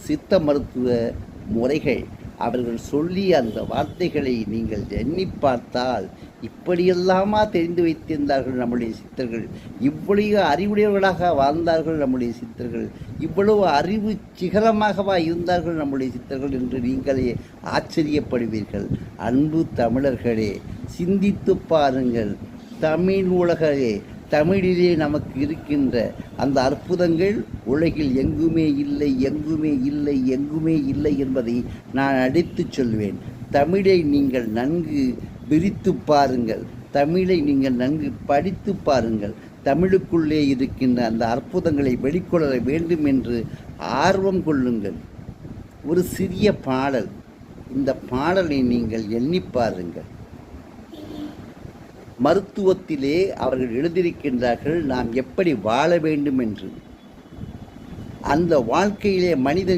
சித்த மருத்துவ முறைகள் அவர்கள் சொல்லி அந்த வார்த்தைகளை நீங்கள் எண்ணி பார்த்தால் இப்படியெல்லாமா தெரிந்து வைத்திருந்தார்கள் நம்முடைய சித்தர்கள், இவ்வளவு அறிவுடையவர்களாக வாழ்ந்தார்கள் நம்முடைய சித்தர்கள், இவ்வளவு அறிவு சிகரமாகவா இருந்தார்கள் நம்முடைய சித்தர்கள் என்று நீங்களே ஆச்சரியப்படுவீர்கள். அன்பு தமிழர்களே, சிந்தித்து பாருங்கள். தமிழ் உலகே, தமிழிலே நமக்கு இருக்கின்ற அந்த அற்புதங்கள் உலகில் எங்குமே இல்லை, எங்குமே இல்லை, எங்குமே இல்லை என்பதை நான் அடித்துச் சொல்வேன். தமிழை நீங்கள் நன்கு விரித்து பாருங்கள், தமிழை நீங்கள் நன்கு படித்து பாருங்கள். தமிழுக்குள்ளே இருக்கின்ற அந்த அற்புதங்களை வெளிக்கொள்ள வேண்டும் என்று ஆர்வம் கொள்ளுங்கள். ஒரு சிறிய பாடல், இந்த பாடலை நீங்கள் எண்ணி பாருங்கள். மருத்துவத்திலே அவர்கள் எழுதியிருக்கின்றார்கள் நாம் எப்படி வாழ வேண்டும் என்று. அந்த வாழ்க்கையிலே மனிதன்